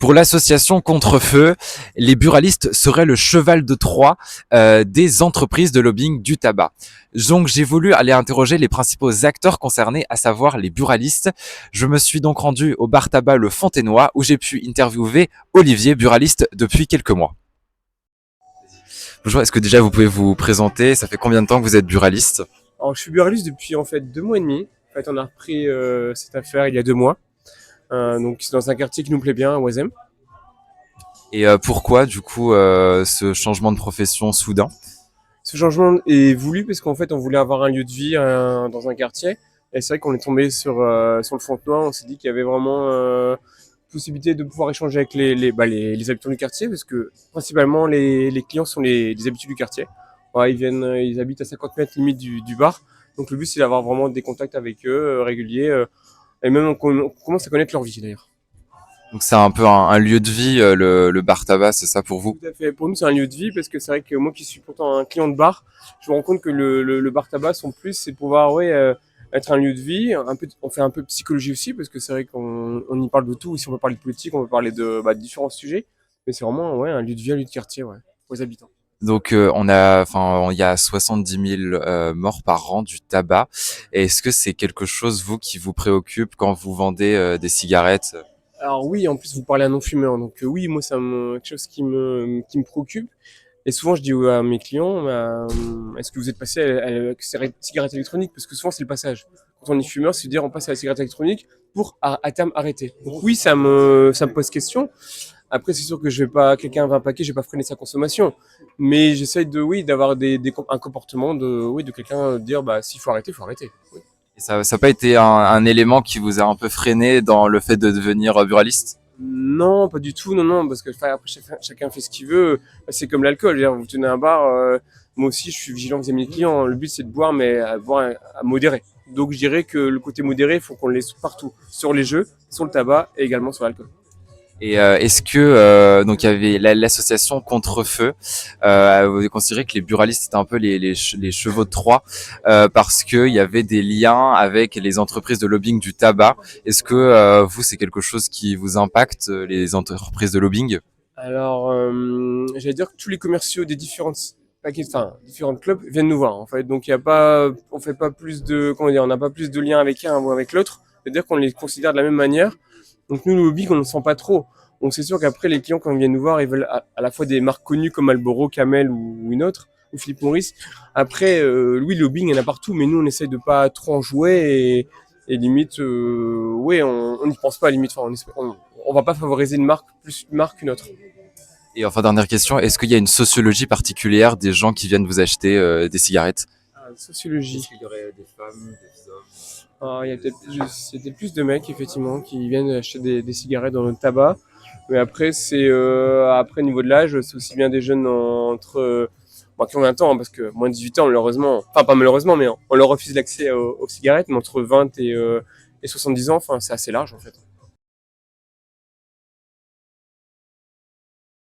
Pour l'association Contre-Feu, les buralistes seraient le cheval de Troie des entreprises de lobbying du tabac. Donc j'ai voulu aller interroger les principaux acteurs concernés, à savoir les buralistes. Je me suis donc rendu au bar tabac Le Fontenoy où j'ai pu interviewer Olivier, buraliste depuis quelques mois. Bonjour, est-ce que déjà vous pouvez vous présenter? Ça fait combien de temps que vous êtes buraliste? Alors, je suis buraliste depuis en fait 2 mois et demi. En fait, on a repris cette affaire il y a 2 mois. Donc, c'est dans un quartier qui nous plaît bien, à Oisem. Et pourquoi du coup ce changement de profession soudain? Ce changement est voulu parce qu'en fait, on voulait avoir un lieu de vie dans un quartier. Et c'est vrai qu'on est tombé sur le Fontenoy. On s'est dit qu'il y avait vraiment possibilité de pouvoir échanger avec les habitants du quartier parce que principalement les clients sont les habitués du quartier. Ouais, ils habitent à 50 mètres limite du bar. Donc, le but, c'est d'avoir vraiment des contacts avec eux réguliers. Et même on commence à connaître leur vie d'ailleurs. Donc c'est un peu un lieu de vie, le bar tabac, c'est ça pour vous? Tout à fait. Pour nous, c'est un lieu de vie parce que c'est vrai que moi qui suis pourtant un client de bar, je me rends compte que le bar tabac, son plus, c'est de pouvoir être un lieu de vie. On fait un peu de psychologie aussi parce que c'est vrai qu'on y parle de tout. Si on peut parler de politique, on peut parler de différents sujets. Mais c'est vraiment un lieu de vie, un lieu de quartier pour les habitants. Donc il y a 70 000 morts par an du tabac. Et est-ce que c'est quelque chose vous qui vous préoccupe quand vous vendez des cigarettes? Alors oui, en plus, vous parlez à un non-fumeur. Donc oui, moi, c'est quelque chose qui me préoccupe. Et souvent, je dis à mes clients, est-ce que vous êêtes passé à la cigarette électronique? Parce que souvent, c'est le passage. Quand on est fumeur, c'est de dire on passe à la cigarette électronique pour à terme arrêter. Donc oui, ça me pose question. Après, c'est sûr que je vais pas, quelqu'un va un paquet, je vais pas freiner sa consommation. Mais j'essaye oui, d'avoir un comportement de quelqu'un de dire, bah, s'il faut arrêter, il faut arrêter. Oui. Et ça n'a pas été un élément qui vous a un peu freiné dans le fait de devenir buraliste? Non, pas du tout, non, non, parce que après, chacun fait ce qu'il veut. C'est comme l'alcool, vous tenez un bar, moi aussi je suis vigilant vis-à-vis des clients. Le but c'est de boire, mais à boire à modérer. Donc je dirais que le côté modéré, il faut qu'on le laisse partout, sur les jeux, sur le tabac et également sur l'alcool. Et est-ce que donc il y avait l'association Contre-Feu, vous considérez que les buralistes étaient un peu les chevaux de Troie parce que il y avait des liens avec les entreprises de lobbying du tabac. Est-ce que vous c'est quelque chose qui vous impacte les entreprises de lobbying? Alors, j'allais dire que tous les commerciaux des différentes clubs viennent nous voir en fait. Donc il y a pas, on fait pas plus de, comment dire, on n'a pas plus de liens avec un ou avec l'autre. C'est-à-dire qu'on les considère de la même manière. Donc nous, le lobby, on ne sent pas trop. Donc c'est sûr qu'après, les clients, quand ils viennent nous voir, ils veulent à la fois des marques connues comme Marlboro, Camel ou une autre, ou Philippe Maurice. Après, oui, le lobbying, il y en a partout, mais nous, on essaye de pas trop en jouer et limite, ouais, on n'y pense pas, limite. Enfin, on va pas favoriser plus une marque qu'une autre. Et enfin dernière question, est-ce qu'il y a une sociologie particulière des gens qui viennent vous acheter des cigarettes? Sociologie. Est-ce qu'il y aurait des femmes, des hommes? Alors, c'était plus de mecs, effectivement, qui viennent acheter des cigarettes dans le tabac. Mais après, après, au niveau de l'âge, c'est aussi bien des jeunes qui ont 20 ans, parce que moins de 18 ans, malheureusement, enfin, pas malheureusement, mais on leur refuse l'accès aux cigarettes, mais entre 20 et 70 ans, enfin, c'est assez large, en fait.